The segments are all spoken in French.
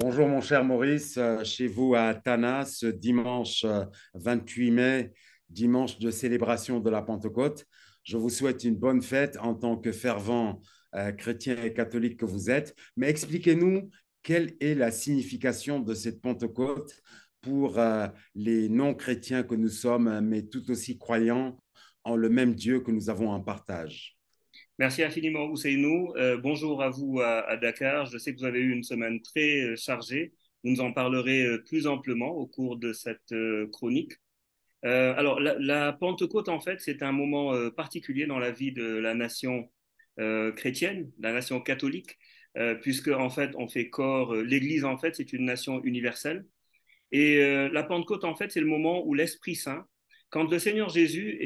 Bonjour mon cher Maurice, chez vous à Tana, ce dimanche 28 mai, dimanche de célébration de la Pentecôte. Je vous souhaite une bonne fête en tant que fervent chrétien et catholique que vous êtes. Mais expliquez-nous quelle est la signification de cette Pentecôte pour les non-chrétiens que nous sommes, mais tout aussi croyants en le même Dieu que nous avons en partage. Merci infiniment, Ousseynou. Bonjour à vous à Dakar. Je sais que vous avez eu une semaine très chargée. Vous nous en parlerez plus amplement au cours de cette chronique. Alors, la Pentecôte, en fait, c'est un moment particulier dans la vie de la nation chrétienne, la nation catholique, puisque, en fait, on fait corps. L'Église, en fait, c'est une nation universelle. Et la Pentecôte, en fait, c'est le moment où l'Esprit Saint, quand le Seigneur Jésus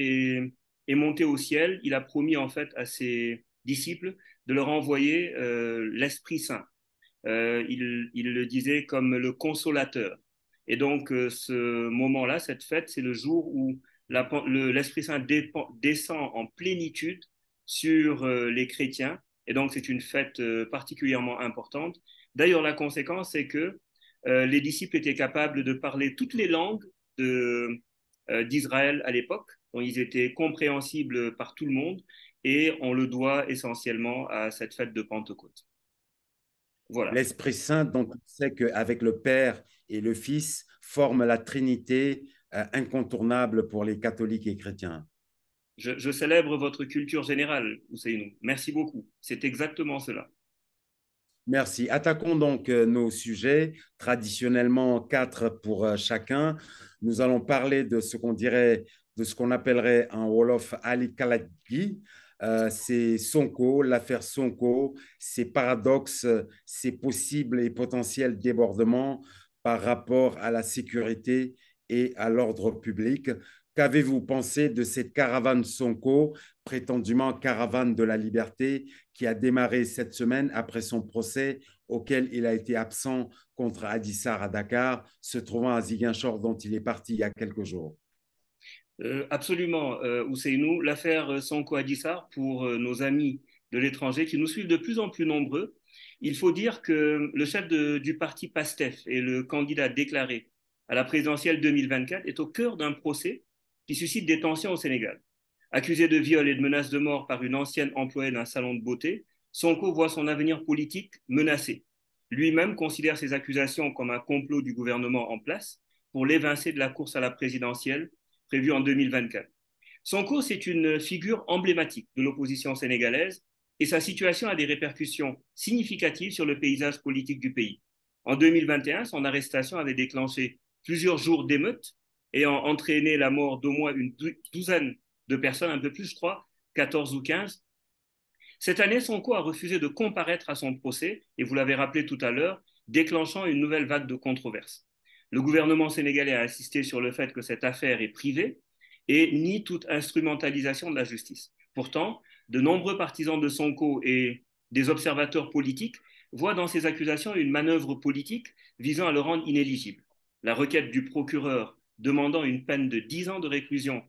est monté au ciel, il a promis en fait à ses disciples de leur envoyer l'Esprit Saint. Il le disait comme le consolateur. Et donc, ce moment-là, cette fête, c'est le jour où l'Esprit Saint descend en plénitude sur les chrétiens. Et donc, c'est une fête particulièrement importante. D'ailleurs, la conséquence, c'est que les disciples étaient capables de parler toutes les langues d'Israël à l'époque, dont ils étaient compréhensibles par tout le monde, et on le doit essentiellement à cette fête de Pentecôte. Voilà. L'Esprit Saint, donc, on sait qu'avec le Père et le Fils, forme la Trinité incontournable pour les catholiques et chrétiens. Je célèbre votre culture générale, Ousseynou. Merci beaucoup. C'est exactement cela. Merci. Attaquons donc nos sujets, traditionnellement quatre pour chacun. Nous allons parler de ce qu'on dirait, de ce qu'on appellerait en Wolof Ali Kalagi. C'est Sonko, l'affaire Sonko, ses paradoxes, ses possibles et potentiels débordements par rapport à la sécurité et à l'ordre public. Qu'avez-vous pensé de cette caravane Sonko, prétendument caravane de la liberté, qui a démarré cette semaine après son procès auquel il a été absent contre Adissar à Dakar, se trouvant à Ziguinchor dont il est parti il y a quelques jours? Absolument, Ousseynou. L'affaire Sonko Adissar, pour nos amis de l'étranger qui nous suivent de plus en plus nombreux, il faut dire que le chef du parti PASTEF et le candidat déclaré à la présidentielle 2024 est au cœur d'un procès qui suscite des tensions au Sénégal. Accusé de viol et de menaces de mort par une ancienne employée d'un salon de beauté, Sonko voit son avenir politique menacé. Lui-même considère ces accusations comme un complot du gouvernement en place pour l'évincer de la course à la présidentielle prévue en 2024. Sonko, c'est une figure emblématique de l'opposition sénégalaise et sa situation a des répercussions significatives sur le paysage politique du pays. En 2021, son arrestation avait déclenché plusieurs jours d'émeutes ayant entraîné la mort d'au moins une douzaine de personnes, un peu plus, je crois, 14 ou 15. Cette année, Sonko a refusé de comparaître à son procès, et vous l'avez rappelé tout à l'heure, déclenchant une nouvelle vague de controverses. Le gouvernement sénégalais a insisté sur le fait que cette affaire est privée et nie toute instrumentalisation de la justice. Pourtant, de nombreux partisans de Sonko et des observateurs politiques voient dans ces accusations une manœuvre politique visant à le rendre inéligible. La requête du procureur demandant une peine de 10 ans de réclusion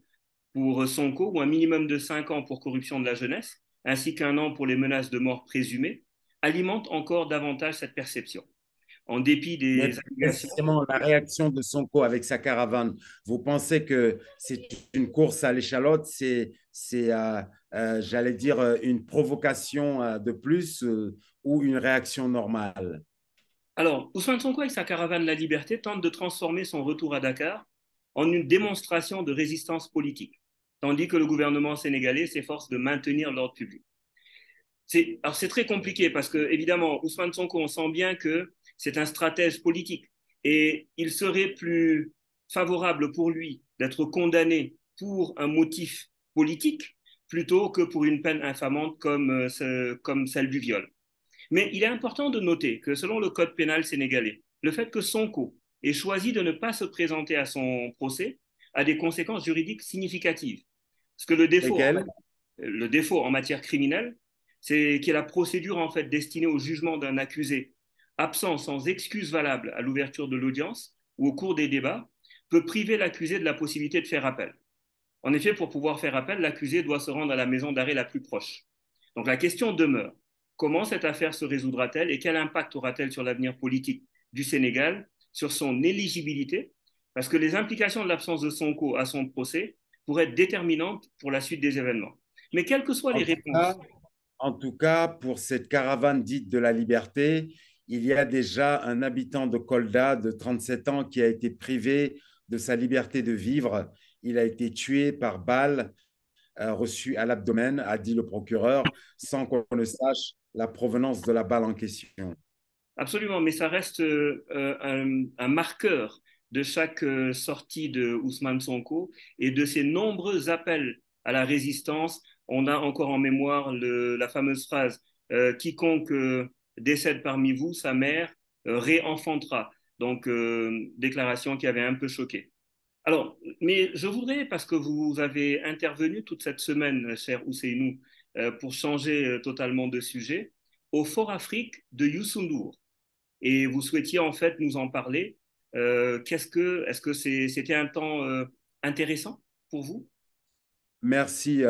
pour Sonko ou un minimum de 5 ans pour corruption de la jeunesse, ainsi qu'un an pour les menaces de mort présumées, alimente encore davantage cette perception. En dépit Mais des allégations. précisément, la réaction de Sonko avec sa caravane, vous pensez que c'est une course à l'échalote, j'allais dire, une provocation de plus ou une réaction normale? Alors, Ousmane Sonko, avec sa caravane La Liberté, tente de transformer son retour à Dakar en une démonstration de résistance politique, tandis que le gouvernement sénégalais s'efforce de maintenir l'ordre public. Alors c'est très compliqué parce que, évidemment, Ousmane Sonko, on sent bien que c'est un stratège politique et il serait plus favorable pour lui d'être condamné pour un motif politique plutôt que pour une peine infamante comme celle du viol. Mais il est important de noter que selon le code pénal sénégalais, le fait que Sonko ait choisi de ne pas se présenter à son procès a des conséquences juridiques significatives. Parce que Lesquels? le défaut en matière criminelle, c'est qu'il y a la procédure en fait destinée au jugement d'un accusé absent sans excuse valable à l'ouverture de l'audience ou au cours des débats peut priver l'accusé de la possibilité de faire appel. En effet, pour pouvoir faire appel, l'accusé doit se rendre à la maison d'arrêt la plus proche. Donc la question demeure, comment cette affaire se résoudra-t-elle et quel impact aura-t-elle sur l'avenir politique du Sénégal sur son éligibilité, parce que les implications de l'absence de Sonko à son procès pourraient être déterminantes pour la suite des événements. Mais quelles que soient les En tout cas, réponses, En tout cas, pour cette caravane dite de la liberté, il y a déjà un habitant de Kolda de 37 ans qui a été privé de sa liberté de vivre. Il a été tué par balle reçue à l'abdomen, a dit le procureur, sans qu'on ne sache la provenance de la balle en question. absolument, mais ça reste un marqueur de chaque sortie de Ousmane Sonko et de ses nombreux appels à la résistance. On a encore en mémoire la fameuse phrase quiconque décède parmi vous, sa mère réenfantera. Donc, déclaration qui avait un peu choqué. Alors, mais je voudrais, parce que vous avez intervenu toute cette semaine, cher Ousseynou, pour changer totalement de sujet, au Fort Afrique de Youssou N'Dour et vous souhaitiez en fait nous en parler. Est-ce que c'était un temps intéressant pour vous? Merci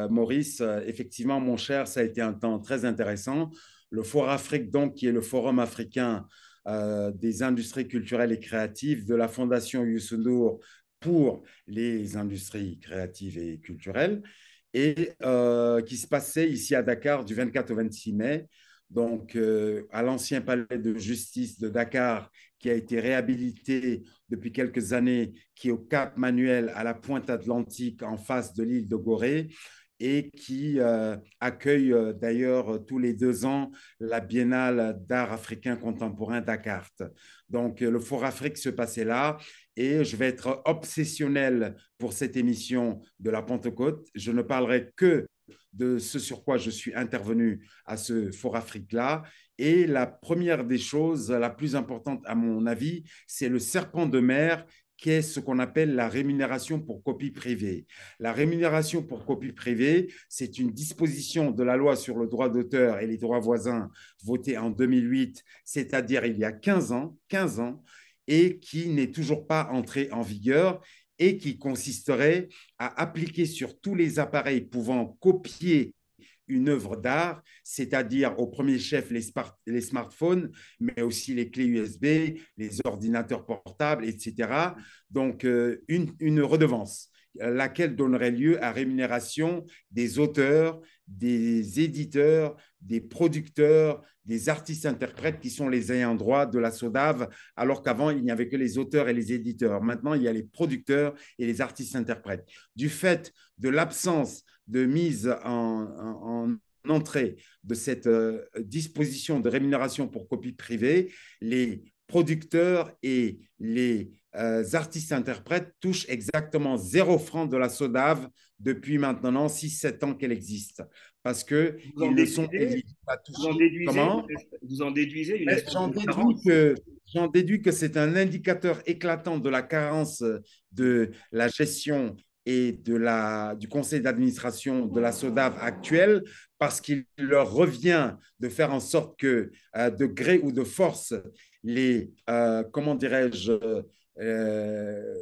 Maurice. Effectivement, mon cher, ça a été un temps très intéressant. Le Forum Afrique, donc, qui est le forum africain des industries culturelles et créatives de la Fondation Youssou N'Dour pour les industries créatives et culturelles, et qui se passait ici à Dakar du 24 au 26 mai, donc à l'ancien palais de justice de Dakar, qui a été réhabilité depuis quelques années, qui est au Cap Manuel, à la pointe atlantique, en face de l'île de Gorée, et qui accueille d'ailleurs tous les 2 ans la Biennale d'art africain contemporain Dakar. Donc, le Forum Afrique se passait là, et je vais être obsessionnel pour cette émission de la Pentecôte. Je ne parlerai que de ce sur quoi je suis intervenu à ce Forum Afrique-là. Et la première des choses, la plus importante à mon avis, c'est le serpent de mer qu'est ce qu'on appelle la rémunération pour copie privée. La rémunération pour copie privée, c'est une disposition de la loi sur le droit d'auteur et les droits voisins votée en 2008, c'est-à-dire il y a 15 ans, et qui n'est toujours pas entrée en vigueur et qui consisterait à appliquer sur tous les appareils pouvant copier une œuvre d'art, c'est-à-dire au premier chef les smartphones, mais aussi les clés USB, les ordinateurs portables, etc. Donc, une redevance, laquelle donnerait lieu à rémunération des auteurs, des éditeurs, des producteurs, des artistes-interprètes qui sont les ayants droit de la SODAV, alors qu'avant, il n'y avait que les auteurs et les éditeurs. Maintenant, il y a les producteurs et les artistes-interprètes. Du fait de l'absence de mise en entrée de cette disposition de rémunération pour copie privée, les producteurs et les artistes-interprètes touchent exactement 0 franc de la SODAV depuis maintenant 6-7 ans qu'elle existe, parce Vous en qu'ils ne sont déduisez, éligibles à vous en toucher. déduisez, Comment? vous en déduisez une espèce J'en de déduis carence. que, j'en déduis que c'est un indicateur éclatant de la carence de la gestion et du conseil d'administration de la SODAV actuelle, parce qu'il leur revient de faire en sorte que, de gré ou de force, les, comment dirais-je, euh,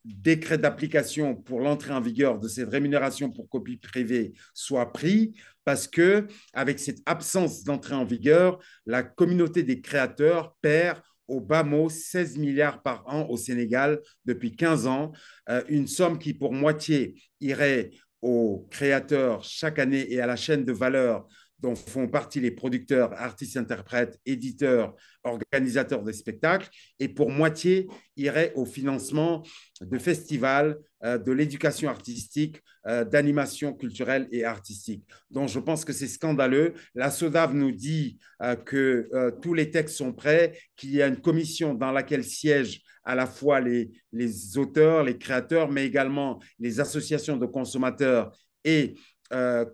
décrets d'application pour l'entrée en vigueur de cette rémunération pour copie privée soient pris, parce que avec cette absence d'entrée en vigueur, la communauté des créateurs perd au bas mot 16 milliards par an au Sénégal depuis 15 ans, une somme qui pour moitié irait aux créateurs chaque année et à la chaîne de valeur dont font partie les producteurs, artistes, interprètes, éditeurs, organisateurs des spectacles, et pour moitié irait au financement de festivals, de l'éducation artistique, d'animation culturelle et artistique. Donc, je pense que c'est scandaleux. La SODAV nous dit que tous les textes sont prêts, qu'il y a une commission dans laquelle siègent à la fois les auteurs, les créateurs, mais également les associations de consommateurs et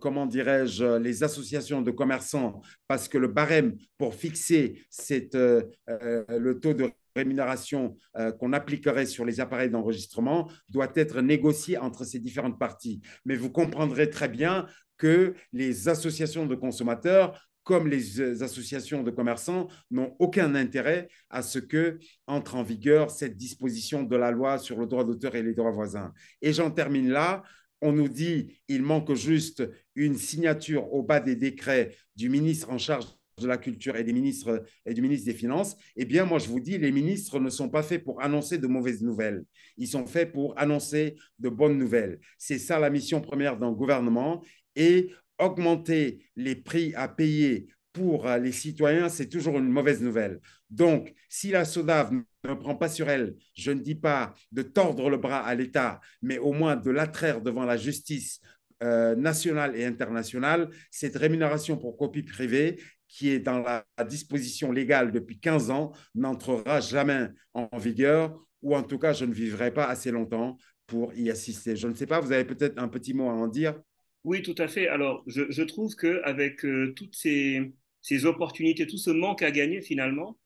comment dirais-je, les associations de commerçants, parce que le barème pour fixer le taux de rémunération qu'on appliquerait sur les appareils d'enregistrement doit être négocié entre ces différentes parties. Mais vous comprendrez très bien que les associations de consommateurs comme les associations de commerçants n'ont aucun intérêt à ce que entre en vigueur cette disposition de la loi sur le droit d'auteur et les droits voisins. Et j'en termine là. On nous dit qu'il manque juste une signature au bas des décrets du ministre en charge de la Culture et des ministres et du ministre des Finances, eh bien, moi, je vous dis, les ministres ne sont pas faits pour annoncer de mauvaises nouvelles. Ils sont faits pour annoncer de bonnes nouvelles. C'est ça la mission première d'un gouvernement. Et augmenter les prix à payer pour les citoyens, c'est toujours une mauvaise nouvelle. Donc, si la SODAV ne prend pas sur elle, je ne dis pas de tordre le bras à l'État, mais au moins de l'attraire devant la justice nationale et internationale, cette rémunération pour copie privée qui est dans la disposition légale depuis 15 ans n'entrera jamais en vigueur, ou en tout cas, je ne vivrai pas assez longtemps pour y assister. Je ne sais pas, vous avez peut-être un petit mot à en dire. Oui, tout à fait. Alors, je trouve qu'avec toutes ces opportunités, tout ce manque à gagner finalement,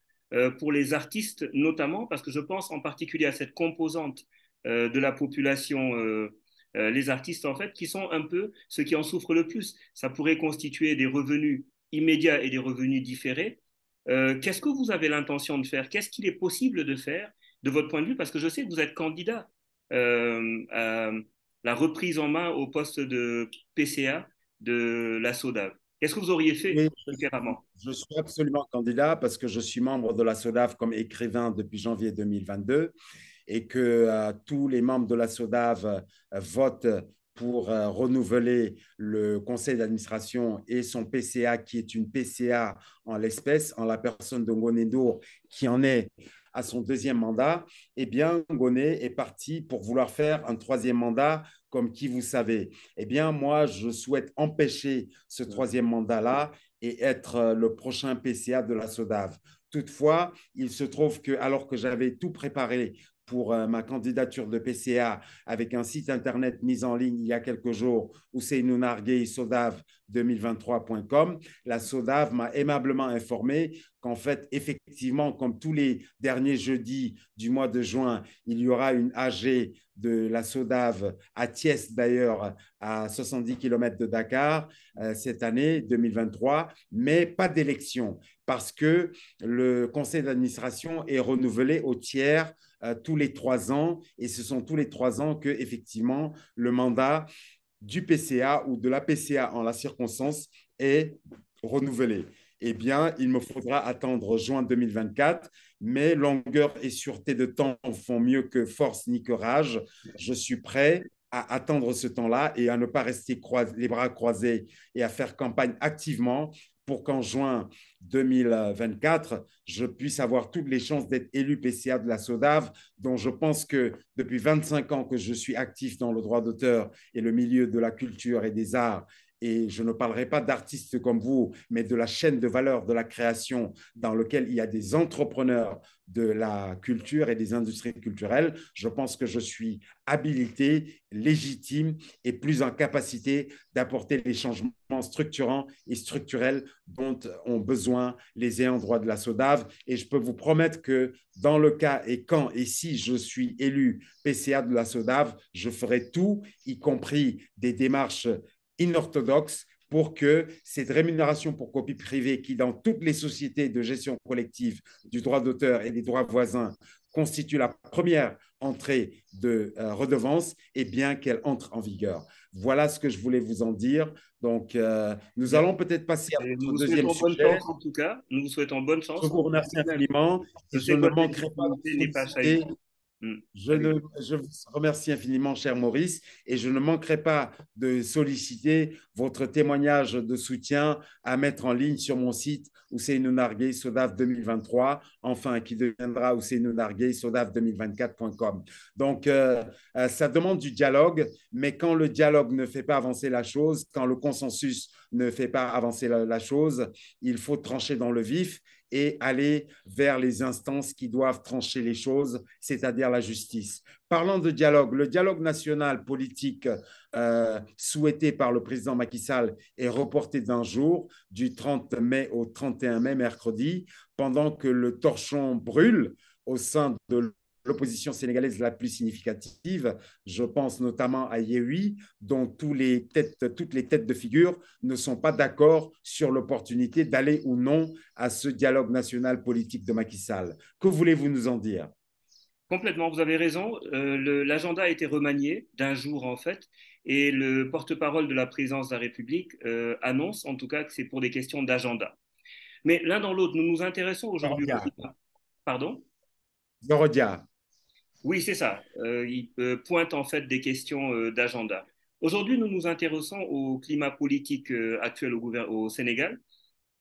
pour les artistes notamment, parce que je pense en particulier à cette composante de la population, les artistes en fait, qui sont un peu ceux qui en souffrent le plus. Ça pourrait constituer des revenus immédiats et des revenus différés. Qu'est-ce que vous avez l'intention de faire? Qu'est-ce qu'il est possible de faire de votre point de vue? Parce que je sais que vous êtes candidat à la reprise en main au poste de PCA de la SODAV. Qu'est-ce que vous auriez fait Oui, différemment? je suis absolument candidat parce que je suis membre de la SODAV comme écrivain depuis janvier 2022 et que tous les membres de la SODAV votent pour renouveler le conseil d'administration et son PCA, qui est une PCA en l'espèce, en la personne de Ngoné Ndour, qui en est à son deuxième mandat, eh bien, Ngoné est parti pour vouloir faire un troisième mandat, comme qui vous savez. Eh bien, moi, je souhaite empêcher ce troisième mandat-là et être le prochain PCA de la SODAV. Toutefois, il se trouve que, alors que j'avais tout préparé pour ma candidature de PCA avec un site internet mis en ligne il y a quelques jours, ousseynounarguey-sodav2023.com, la SODAV m'a aimablement informé qu'en fait, effectivement, comme tous les derniers jeudis du mois de juin, il y aura une AG de la SODAV à Thiès, d'ailleurs, à 70 km de Dakar, cette année 2023, mais pas d'élection, parce que le conseil d'administration est renouvelé au tiers tous les 3 ans, et ce sont tous les 3 ans que, effectivement, le mandat du PCA ou de la PCA en la circonstance est renouvelé. Eh bien, il me faudra attendre juin 2024, mais longueur et sûreté de temps font mieux que force ni que rage. Je suis prêt à attendre ce temps-là et à ne pas rester les bras croisés et à faire campagne activement pour qu'en juin 2024, je puisse avoir toutes les chances d'être élu PCA de la SODAV, dont je pense que depuis 25 ans que je suis actif dans le droit d'auteur et le milieu de la culture et des arts, et je ne parlerai pas d'artistes comme vous, mais de la chaîne de valeur de la création dans laquelle il y a des entrepreneurs de la culture et des industries culturelles, je pense que je suis habilité, légitime et plus en capacité d'apporter les changements structurants et structurels dont ont besoin les ayants droit de la SODAV. Et je peux vous promettre que dans le cas et quand et si je suis élu PCA de la SODAV, je ferai tout, y compris des démarches inorthodoxe pour que cette rémunération pour copie privée qui, dans toutes les sociétés de gestion collective du droit d'auteur et des droits voisins, constitue la première entrée de redevance, et bien qu'elle entre en vigueur. Voilà ce que je voulais vous en dire. Donc, nous Bien. allons peut-être passer à Et nous notre vous deuxième souhaitons bonne sujet. chance en tout cas. Nous vous souhaitons bonne Je chance. vous remercie infiniment et Je je sais que ne votre manquerai pas de légitimité n'est pas solliciter. saillie. Hmm. Je, Allez. ne, je vous remercie infiniment, cher Maurice, et je ne manquerai pas de solliciter votre témoignage de soutien à mettre en ligne sur mon site Ousseynou Narguey Sodav 2023, enfin, qui deviendra Ousseynou Narguey Sodav 2024.com. Donc, ça demande du dialogue, mais quand le dialogue ne fait pas avancer la chose, quand le consensus ne fait pas avancer la chose, il faut trancher dans le vif et aller vers les instances qui doivent trancher les choses, c'est-à-dire la justice. Parlant de dialogue, le dialogue national politique souhaité par le président Macky Sall est reporté d'un jour, du 30 mai au 31 mai, mercredi, pendant que le torchon brûle au sein de l'opposition sénégalaise la plus significative. Je pense notamment à Yehui, dont toutes les têtes de figure ne sont pas d'accord sur l'opportunité d'aller ou non à ce dialogue national politique de Macky Sall. Que voulez-vous nous en dire? Complètement, vous avez raison. L'agenda a été remanié d'un jour en fait, et le porte-parole de la présidence de la République annonce en tout cas que c'est pour des questions d'agenda. Mais l'un dans l'autre, nous nous intéressons aujourd'hui au Zorodia. climat. Pardon? Zorodia. Oui, c'est ça. Il pointe en fait des questions d'agenda. Aujourd'hui, nous nous intéressons au climat politique actuel au Sénégal,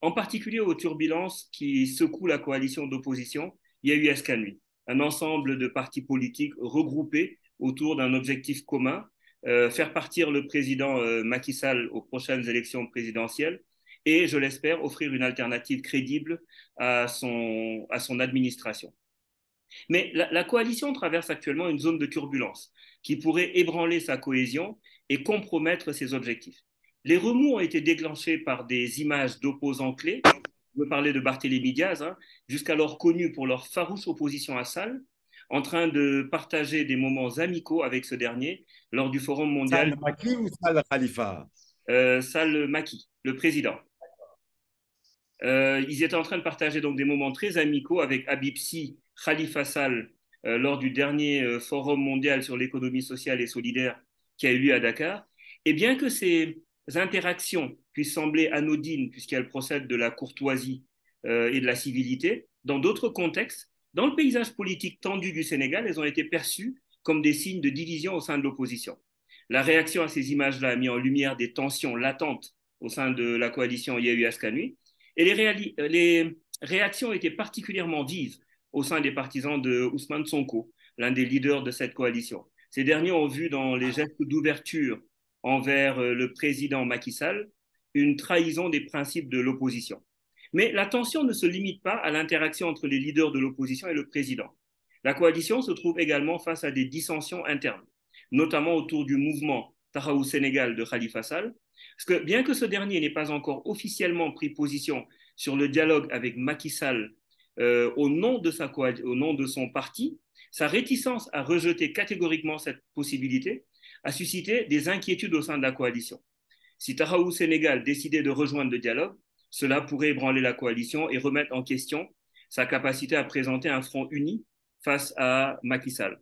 en particulier aux turbulences qui secouent la coalition d'opposition Yahya-Eskanui, un ensemble de partis politiques regroupés autour d'un objectif commun, faire partir le président Macky Sall aux prochaines élections présidentielles et, je l'espère, offrir une alternative crédible à son administration. Mais la coalition traverse actuellement une zone de turbulence qui pourrait ébranler sa cohésion et compromettre ses objectifs. Les remous ont été déclenchés par des images d'opposants clés. Je veux parler de Barthélémy Diaz, hein, jusqu'alors connu pour leur farouche opposition à Sall, en train de partager des moments amicaux avec ce dernier lors du Forum mondial Sal Maki ou Sal Khalifa? Sall Maki, le président. Ils étaient en train de partager donc des moments très amicaux avec Habib Sy, Khalifa Sall, lors du dernier forum mondial sur l'économie sociale et solidaire qui a eu lieu à Dakar. Et bien que ces interactions puissent sembler anodines puisqu'elles procèdent de la courtoisie et de la civilité, dans d'autres contextes, dans le paysage politique tendu du Sénégal, elles ont été perçues comme des signes de division au sein de l'opposition. La réaction à ces images-là a mis en lumière des tensions latentes au sein de la coalition Yahya-Eskanui, et les réactions étaient particulièrement vives au sein des partisans de Ousmane Sonko, l'un des leaders de cette coalition. Ces derniers ont vu dans les gestes d'ouverture envers le président Macky Sall une trahison des principes de l'opposition. Mais la tension ne se limite pas à l'interaction entre les leaders de l'opposition et le président. La coalition se trouve également face à des dissensions internes, notamment autour du mouvement Tahaou Sénégal de Khalifa Sall, parce que bien que ce dernier n'ait pas encore officiellement pris position sur le dialogue avec Macky Sall au nom de son parti, sa réticence à rejeter catégoriquement cette possibilité a suscité des inquiétudes au sein de la coalition. Si Tahaou Sénégal décidait de rejoindre le dialogue, cela pourrait ébranler la coalition et remettre en question sa capacité à présenter un front uni face à Macky Sall.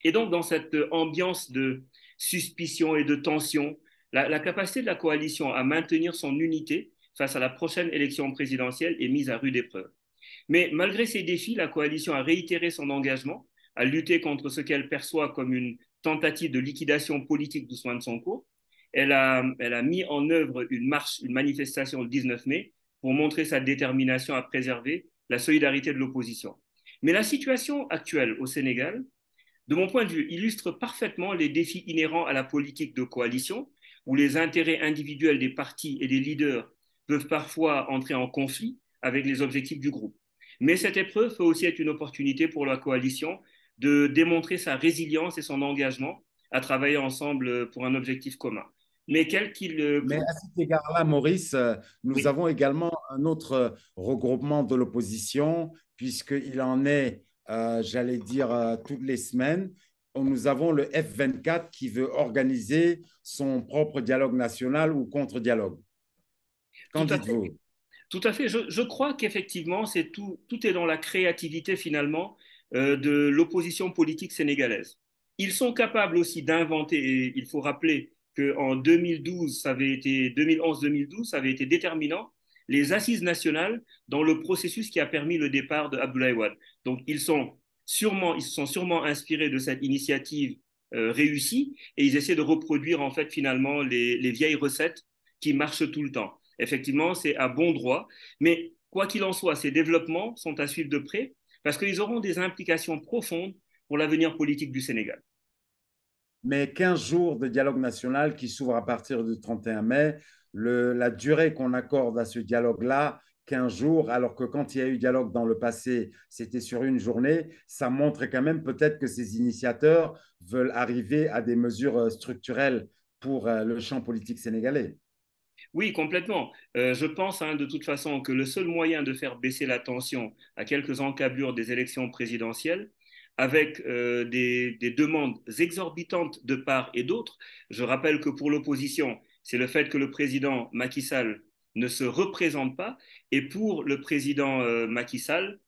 Et donc, dans cette ambiance de suspicion et de tension, la capacité de la coalition à maintenir son unité face à la prochaine élection présidentielle est mise à rude épreuve. Mais malgré ces défis, la coalition a réitéré son engagement à lutter contre ce qu'elle perçoit comme une tentative de liquidation politique d'Ousmane Sonko. Elle a mis en œuvre une marche, une manifestation le 19 mai pour montrer sa détermination à préserver la solidarité de l'opposition. Mais la situation actuelle au Sénégal, de mon point de vue, illustre parfaitement les défis inhérents à la politique de coalition, où les intérêts individuels des partis et des leaders peuvent parfois entrer en conflit avec les objectifs du groupe. Mais cette épreuve peut aussi être une opportunité pour la coalition de démontrer sa résilience et son engagement à travailler ensemble pour un objectif commun. Mais quel qu'il... Mais à cet égard-là, Maurice, nous Oui, avons également un autre regroupement de l'opposition, puisqu'il en est, j'allais dire, toutes les semaines. Nous avons le F24 qui veut organiser son propre dialogue national ou contre-dialogue. Qu'en tout à fait. dites-vous? Tout à fait. Je crois qu'effectivement, tout est dans la créativité finalement de l'opposition politique sénégalaise. Ils sont capables aussi d'inventer, et il faut rappeler qu'en 2012, 2011-2012, ça avait été déterminant, les assises nationales dans le processus qui a permis le départ de Abdoulaye Wade. Donc, ils se sont sûrement inspirés de cette initiative réussie et ils essaient de reproduire en fait finalement les vieilles recettes qui marchent tout le temps. Effectivement, c'est à bon droit. Mais quoi qu'il en soit, ces développements sont à suivre de près parce qu'ils auront des implications profondes pour l'avenir politique du Sénégal. Mais 15 jours de dialogue national qui s'ouvre à partir du 31 mai, la durée qu'on accorde à ce dialogue-là, 15 jours, alors que quand il y a eu dialogue dans le passé, c'était sur une journée, ça montre quand même peut-être que ces initiateurs veulent arriver à des mesures structurelles pour le champ politique sénégalais. Oui, complètement. Je pense hein, de toute façon que le seul moyen de faire baisser la tension à quelques encablures des élections présidentielles, avec des demandes exorbitantes de part et d'autre, je rappelle que pour l'opposition, c'est le fait que le président Macky Sall ne se représente pas, et pour le président Macky Sall,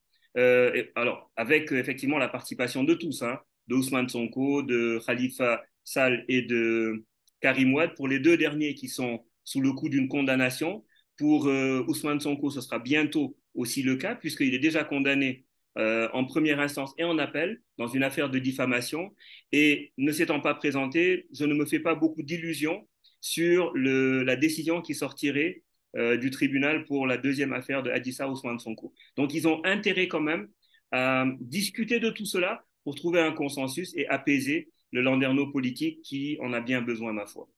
alors avec effectivement la participation de tous, hein, de Ousmane Sonko, de Khalifa Sall et de Karim Wade, pour les deux derniers qui sont sous le coup d'une condamnation Pour Ousmane Sonko, ce sera bientôt aussi le cas, puisqu'il est déjà condamné en première instance et en appel dans une affaire de diffamation. Et ne s'étant pas présenté, je ne me fais pas beaucoup d'illusions sur la décision qui sortirait du tribunal pour la deuxième affaire de Adissa Ousmane Sonko. Donc, ils ont intérêt quand même à discuter de tout cela pour trouver un consensus et apaiser le landerneau politique qui en a bien besoin, ma foi.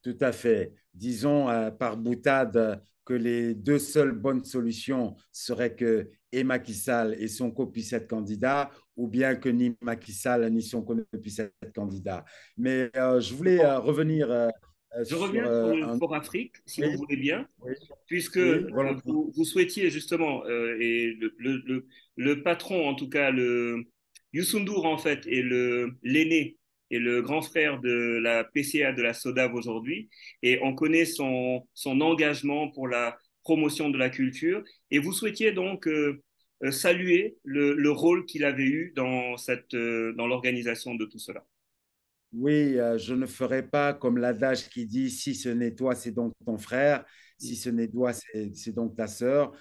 Tout à fait. Disons par boutade que les deux seules bonnes solutions seraient que et Macky Sall et Sonko puissent être candidats, ou bien que ni Macky Sall ni Sonko ne puissent être candidats. Mais je voulais revenir Je sur reviens sur le un... Fort Afrique, si Oui, vous voulez bien, oui, puisque oui, volontiers. vous souhaitiez justement, et le patron, en tout cas, Youssou N'Dour, en fait, est l'aîné et le grand frère de la PCA de la SODAV aujourd'hui, et on connaît son engagement pour la promotion de la culture, et vous souhaitiez donc saluer le rôle qu'il avait eu dans l'organisation de tout cela. Oui, je ne ferai pas comme l'adage qui dit si ce n'est toi, c'est donc ton frère, si ce n'est toi, c'est donc ta sœur.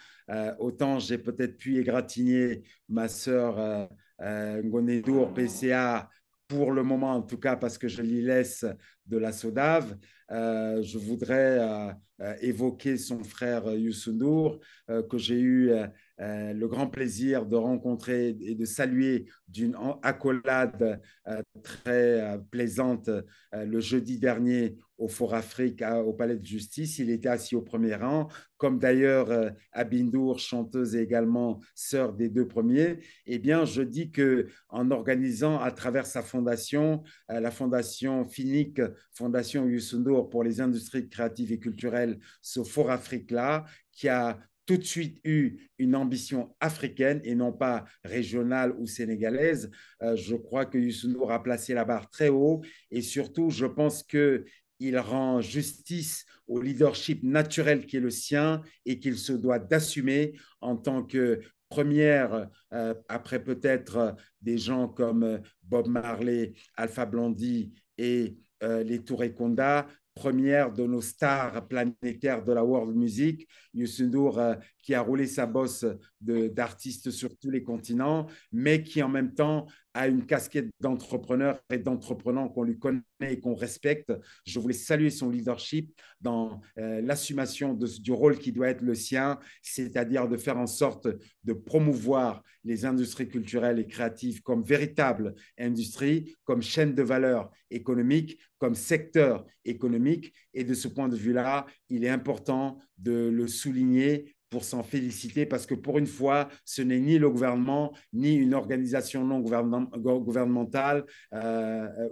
Autant j'ai peut-être pu égratigner ma sœur Ngonédour PCA pour le moment, en tout cas, parce que je l'y laisse de la SODAV. Je voudrais évoquer son frère Youssou N'Dour, que j'ai eu le grand plaisir de rencontrer et de saluer d'une accolade très plaisante le jeudi dernier au Fort Afrique, au Palais de Justice. Il était assis au premier rang, comme d'ailleurs Abindour, chanteuse et également sœur des deux premiers. Eh bien, je dis que en organisant à travers sa fondation, la fondation FINIC, Fondation Youssou N'Dour pour les industries créatives et culturelles, ce Fort Afrique-là, qui a tout de suite eu une ambition africaine et non pas régionale ou sénégalaise. Je crois que Youssou N'Dour a placé la barre très haut et surtout, je pense que il rend justice au leadership naturel qui est le sien et qu'il se doit d'assumer en tant que première, après peut-être des gens comme Bob Marley, Alpha Blondy et les Touré Conda, première de nos stars planétaires de la world music, Youssou N'Dour qui a roulé sa bosse d'artiste sur tous les continents, mais qui en même temps a une casquette d'entrepreneur et d'entreprenant qu'on lui connaît et qu'on respecte. Je voulais saluer son leadership dans l'assumation du rôle qui doit être le sien, c'est-à-dire de faire en sorte de promouvoir les industries culturelles et créatives comme véritable industrie, comme chaîne de valeur économique, comme secteur économique. Et de ce point de vue-là, il est important de le souligner pour s'en féliciter parce que pour une fois, ce n'est ni le gouvernement, ni une organisation non gouvernementale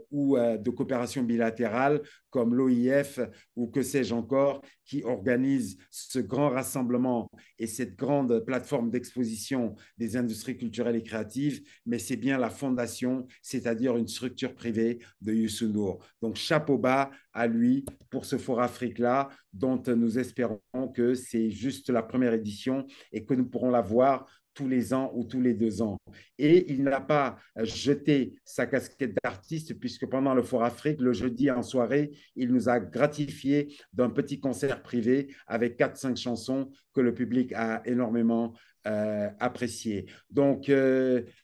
ou de coopération bilatérale comme l'OIF ou que sais-je encore qui organise ce grand rassemblement et cette grande plateforme d'exposition des industries culturelles et créatives, mais c'est bien la fondation, c'est-à-dire une structure privée de Youssou N'Dour. Donc chapeau bas à lui pour ce Fort Afrique-là, dont nous espérons que c'est juste la première édition et que nous pourrons la voir tous les ans ou tous les 2 ans. Et il n'a pas jeté sa casquette d'artiste puisque pendant le Fort Afrique, le jeudi en soirée, il nous a gratifié d'un petit concert privé avec 4-5 chansons que le public a énormément apprécié. Donc,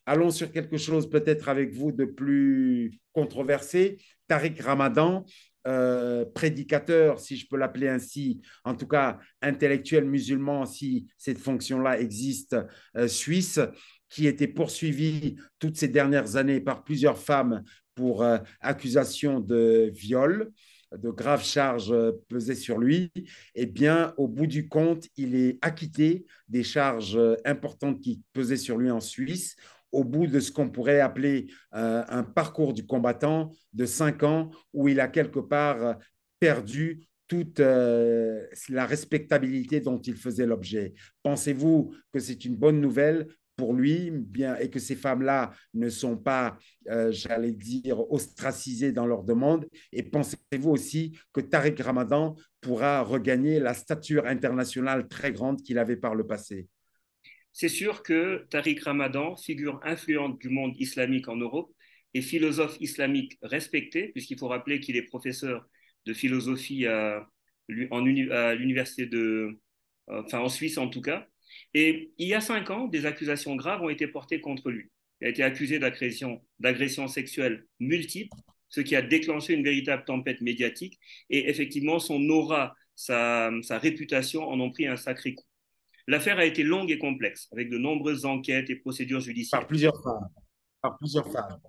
allons sur quelque chose peut-être avec vous de plus controversé. Tariq Ramadan, prédicateur, si je peux l'appeler ainsi, en tout cas intellectuel musulman, si cette fonction-là existe, suisse, qui était poursuivi toutes ces dernières années par plusieurs femmes pour accusation de viol, de graves charges pesées sur lui, eh bien, au bout du compte, il est acquitté des charges importantes qui pesaient sur lui en Suisse au bout de ce qu'on pourrait appeler un parcours du combattant de 5 ans où il a quelque part perdu toute la respectabilité dont il faisait l'objet. Pensez-vous que c'est une bonne nouvelle pour lui bien, et que ces femmes-là ne sont pas, j'allais dire, ostracisées dans leur demande? Et pensez-vous aussi que Tariq Ramadan pourra regagner la stature internationale très grande qu'il avait par le passé? C'est sûr que Tariq Ramadan, figure influente du monde islamique en Europe et philosophe islamique respecté, puisqu'il faut rappeler qu'il est professeur de philosophie à l'université enfin en Suisse en tout cas. Et il y a 5 ans, des accusations graves ont été portées contre lui. Il a été accusé d'agression sexuelle multiple, ce qui a déclenché une véritable tempête médiatique. Et effectivement, son aura, sa réputation en ont pris un sacré coup. L'affaire a été longue et complexe, avec de nombreuses enquêtes et procédures judiciaires. Par plusieurs femmes. Par plusieurs femmes.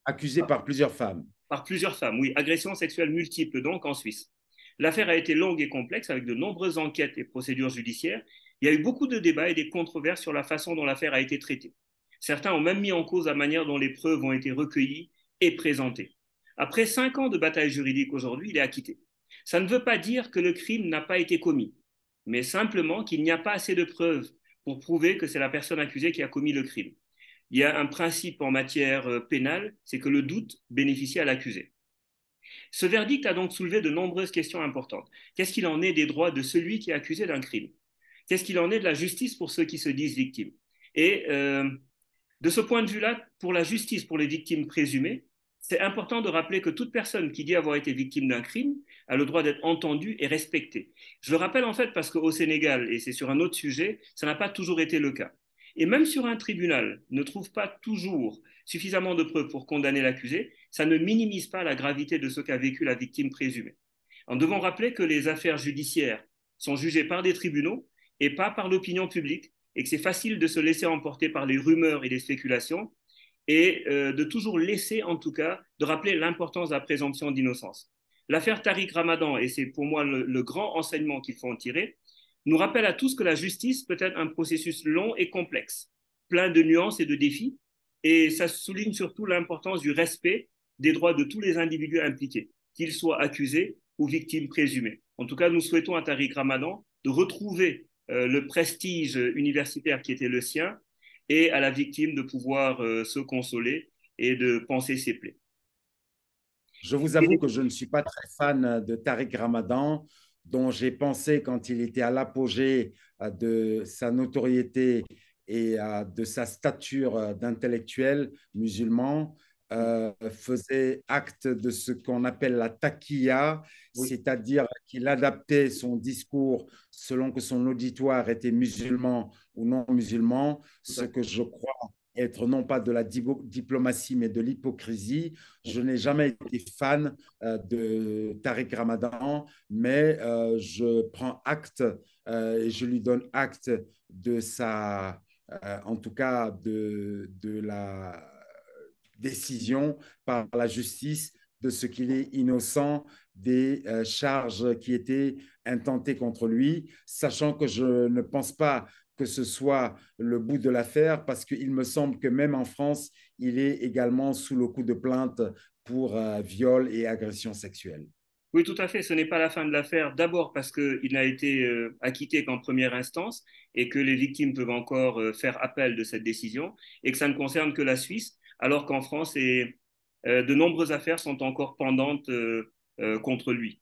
Accusé par plusieurs femmes. Par plusieurs femmes, oui, agressions sexuelles multiples donc en Suisse. L'affaire a été longue et complexe avec de nombreuses enquêtes et procédures judiciaires. Il y a eu beaucoup de débats et des controverses sur la façon dont l'affaire a été traitée. Certains ont même mis en cause la manière dont les preuves ont été recueillies et présentées. Après 5 ans de bataille juridique aujourd'hui, il est acquitté. Ça ne veut pas dire que le crime n'a pas été commis, mais simplement qu'il n'y a pas assez de preuves pour prouver que c'est la personne accusée qui a commis le crime. Il y a un principe en matière pénale, c'est que le doute bénéficie à l'accusé. Ce verdict a donc soulevé de nombreuses questions importantes. Qu'est-ce qu'il en est des droits de celui qui est accusé d'un crime? Qu'est-ce qu'il en est de la justice pour ceux qui se disent victimes? Et de ce point de vue-là, pour la justice, pour les victimes présumées, c'est important de rappeler que toute personne qui dit avoir été victime d'un crime a le droit d'être entendue et respectée. Je le rappelle en fait parce qu'au Sénégal, et c'est sur un autre sujet, ça n'a pas toujours été le cas. Et même sur un tribunal ne trouve pas toujours suffisamment de preuves pour condamner l'accusé, ça ne minimise pas la gravité de ce qu'a vécu la victime présumée. En devant rappeler que les affaires judiciaires sont jugées par des tribunaux et pas par l'opinion publique, et que c'est facile de se laisser emporter par les rumeurs et les spéculations, et de toujours laisser, en tout cas, de rappeler l'importance de la présomption d'innocence. L'affaire Tariq Ramadan, et c'est pour moi le grand enseignement qu'il faut en tirer, nous rappelle à tous que la justice peut être un processus long et complexe, plein de nuances et de défis, et ça souligne surtout l'importance du respect des droits de tous les individus impliqués, qu'ils soient accusés ou victimes présumées. En tout cas, nous souhaitons à Tariq Ramadan de retrouver le prestige universitaire qui était le sien et à la victime de pouvoir se consoler et de panser ses plaies. Je vous avoue que je ne suis pas très fan de Tariq Ramadan, dont j'ai pensé quand il était à l'apogée de sa notoriété et de sa stature d'intellectuel musulman, faisait acte de ce qu'on appelle la taqiyya, Oui, c'est-à-dire qu'il adaptait son discours selon que son auditoire était musulman ou non musulman, tout ce à fait. que je crois être non pas de la diplomatie, mais de l'hypocrisie. Je n'ai jamais été fan de Tariq Ramadan, mais je prends acte et je lui donne acte de sa, en tout cas, de la décision par la justice de ce qu'il est innocent des charges qui étaient intentées contre lui, sachant que je ne pense pas que ce soit le bout de l'affaire, parce qu'il me semble que même en France, il est également sous le coup de plainte pour viol et agression sexuelle. Oui, tout à fait. Ce n'est pas la fin de l'affaire. D'abord parce qu'il n'a été acquitté qu'en première instance et que les victimes peuvent encore faire appel de cette décision et que ça ne concerne que la Suisse, alors qu'en France, de nombreuses affaires sont encore pendantes contre lui.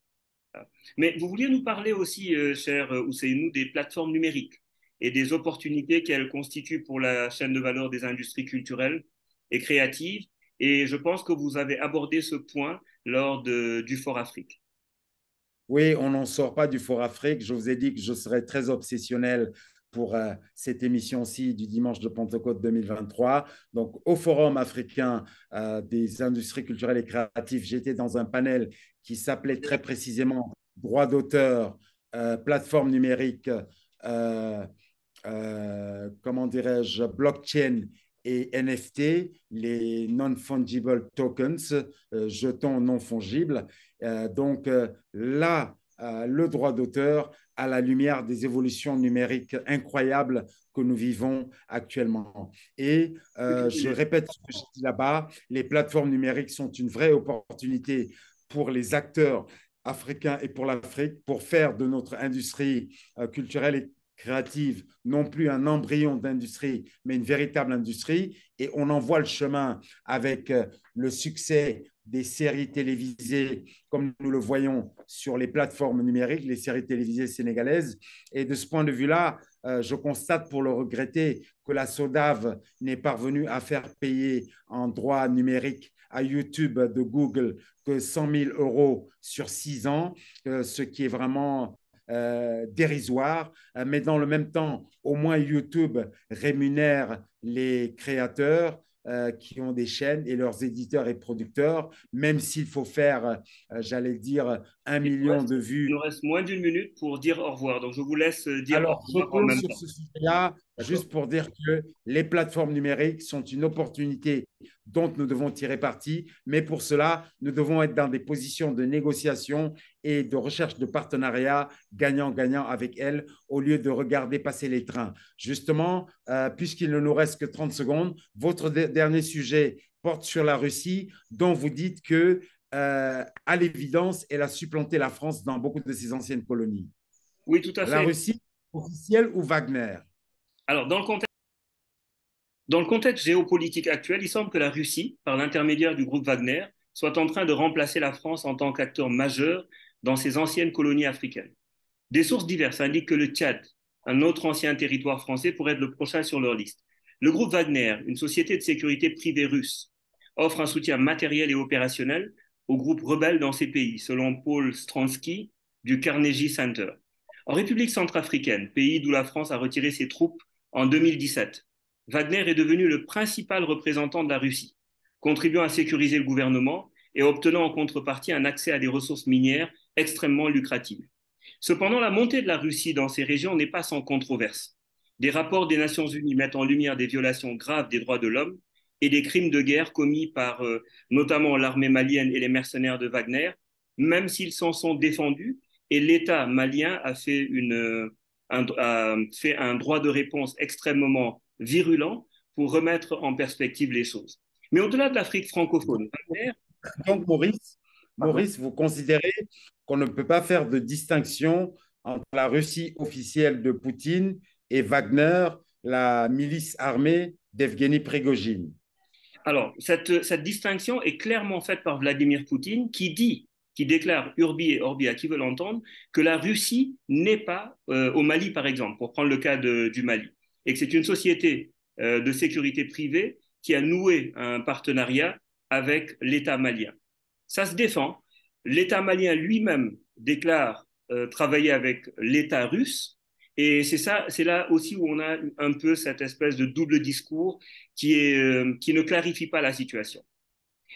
Mais vous vouliez nous parler aussi, cher Ousseynou, des plateformes numériques et des opportunités qu'elles constituent pour la chaîne de valeur des industries culturelles et créatives. Et je pense que vous avez abordé ce point lors du Fort Afrique. Oui, on n'en sort pas du Fort Afrique. Je vous ai dit que je serais très obsessionnel pour cette émission-ci du dimanche de Pentecôte 2023. Donc, au Forum africain des industries culturelles et créatives, j'étais dans un panel qui s'appelait très précisément droit d'auteur, plateforme numérique, euh, comment dirais-je, blockchain et NFT, les non-fungible tokens, jetons non fongibles. Là, le droit d'auteur à la lumière des évolutions numériques incroyables que nous vivons actuellement. Et je répète ce que je dis là-bas, les plateformes numériques sont une vraie opportunité pour les acteurs africains et pour l'Afrique pour faire de notre industrie culturelle et créative, non plus un embryon d'industrie, mais une véritable industrie. Et on en voit le chemin avec le succès des séries télévisées, comme nous le voyons sur les plateformes numériques, les séries télévisées sénégalaises. Et de ce point de vue-là, je constate pour le regretter que la SODAV n'est parvenue à faire payer en droit numérique à YouTube de Google que 100 000 euros sur 6 ans, ce qui est vraiment dérisoire. Mais dans le même temps, au moins YouTube rémunère les créateurs qui ont des chaînes et leurs éditeurs et producteurs, même s'il faut faire, j'allais dire, 1 million de Il vues. nous reste moins d'une minute pour dire au revoir. Donc, je vous laisse dire au Alors, je revoir en clôt même sur temps. ce sujet-là, D'accord? juste pour dire que les plateformes numériques sont une opportunité dont nous devons tirer parti, mais pour cela, nous devons être dans des positions de négociation et de recherche de partenariat gagnant-gagnant avec elles, au lieu de regarder passer les trains. Justement, puisqu'il ne nous reste que 30 secondes, votre dernier sujet porte sur la Russie, dont vous dites que, à l'évidence, elle a supplanté la France dans beaucoup de ses anciennes colonies. Oui, tout à La fait. Russie officielle ou Wagner? Alors, dans le contexte géopolitique actuel, il semble que la Russie, par l'intermédiaire du groupe Wagner, soit en train de remplacer la France en tant qu'acteur majeur dans ses anciennes colonies africaines. Des sources diverses indiquent que le Tchad, un autre ancien territoire français, pourrait être le prochain sur leur liste. Le groupe Wagner, une société de sécurité privée russe, offre un soutien matériel et opérationnel aux groupes rebelles dans ces pays, selon Paul Stronsky du Carnegie Center. En République centrafricaine, pays d'où la France a retiré ses troupes en 2017, Wagner est devenu le principal représentant de la Russie, contribuant à sécuriser le gouvernement et obtenant en contrepartie un accès à des ressources minières extrêmement lucratives. Cependant, la montée de la Russie dans ces régions n'est pas sans controverse. Des rapports des Nations Unies mettent en lumière des violations graves des droits de l'homme et des crimes de guerre commis par notamment l'armée malienne et les mercenaires de Wagner, même s'ils s'en sont défendus, et l'État malien a fait un droit de réponse extrêmement virulent pour remettre en perspective les choses. Mais au-delà de l'Afrique francophone, Wagner, Donc, pardon. Maurice, vous considérez qu'on ne peut pas faire de distinction entre la Russie officielle de Poutine et Wagner, la milice armée d'Evgeny Prigogine. Alors, cette distinction est clairement faite par Vladimir Poutine qui déclare Urbi et Orbi à qui veut l'entendre, que la Russie n'est pas au Mali, par exemple, pour prendre le cas du Mali, et que c'est une société de sécurité privée qui a noué un partenariat avec l'État malien. Ça se défend. L'État malien lui-même déclare travailler avec l'État russe. Et c'est là aussi où on a un peu cette espèce de double discours qui ne clarifie pas la situation.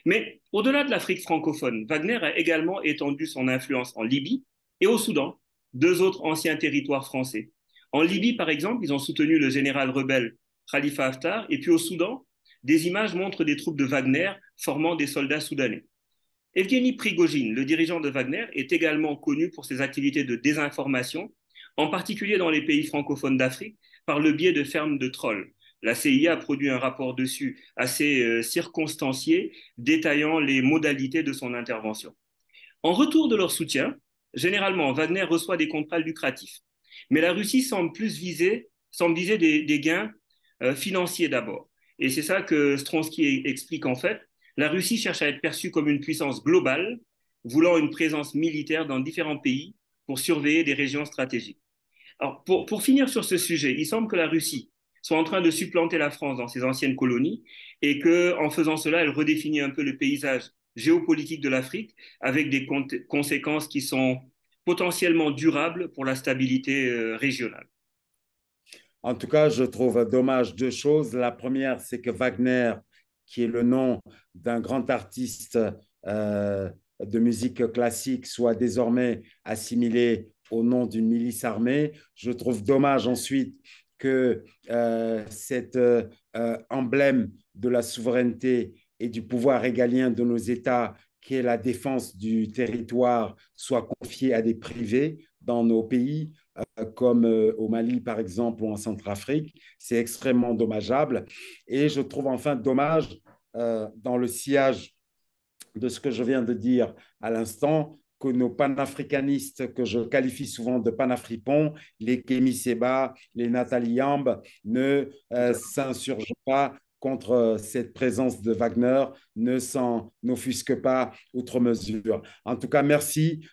Mais au-delà de l'Afrique francophone, Wagner a également étendu son influence en Libye et au Soudan, deux autres anciens territoires français. En Libye, par exemple, ils ont soutenu le général rebelle Khalifa Haftar, et puis au Soudan, des images montrent des troupes de Wagner formant des soldats soudanais. Evgeny Prigogine, le dirigeant de Wagner, est également connu pour ses activités de désinformation, en particulier dans les pays francophones d'Afrique, par le biais de fermes de trolls. La CIA a produit un rapport dessus assez circonstancié, détaillant les modalités de son intervention. En retour de leur soutien, généralement, Wagner reçoit des contrats lucratifs. Mais la Russie semble viser des gains financiers d'abord. Et c'est ça que Stronsky explique en fait. La Russie cherche à être perçue comme une puissance globale, voulant une présence militaire dans différents pays pour surveiller des régions stratégiques. Alors, pour finir sur ce sujet, il semble que la Russie soit en train de supplanter la France dans ses anciennes colonies et qu'en faisant cela, elle redéfinit un peu le paysage géopolitique de l'Afrique avec des conséquences qui sont potentiellement durables pour la stabilité régionale. En tout cas, je trouve dommage deux choses. La première, c'est que Wagner, qui est le nom d'un grand artiste euh, de musique classique, soit désormais assimilé au nom d'une milice armée. Je trouve dommage ensuite que cet emblème de la souveraineté et du pouvoir régalien de nos États, qui est la défense du territoire, soit confié à des privés dans nos pays, comme au Mali, par exemple, ou en Centrafrique. C'est extrêmement dommageable. Et je trouve enfin dommage, dans le sillage de ce que je viens de dire à l'instant, que nos panafricanistes, que je qualifie souvent de panafripons, les Kémy Séba, les Nathalie Yamb, ne s'insurgent pas contre cette présence de Wagner ne s'en offusque pas outre mesure. En tout cas, merci.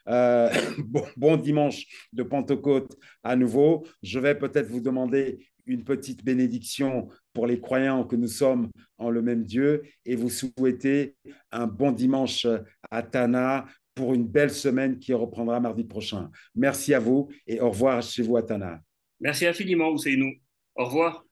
Bon dimanche de Pentecôte à nouveau. Je vais peut-être vous demander une petite bénédiction pour les croyants que nous sommes en le même Dieu et vous souhaiter un bon dimanche à Tana pour une belle semaine qui reprendra mardi prochain. Merci à vous et au revoir chez vous à Tana. Merci infiniment, Ousseynou. Au revoir.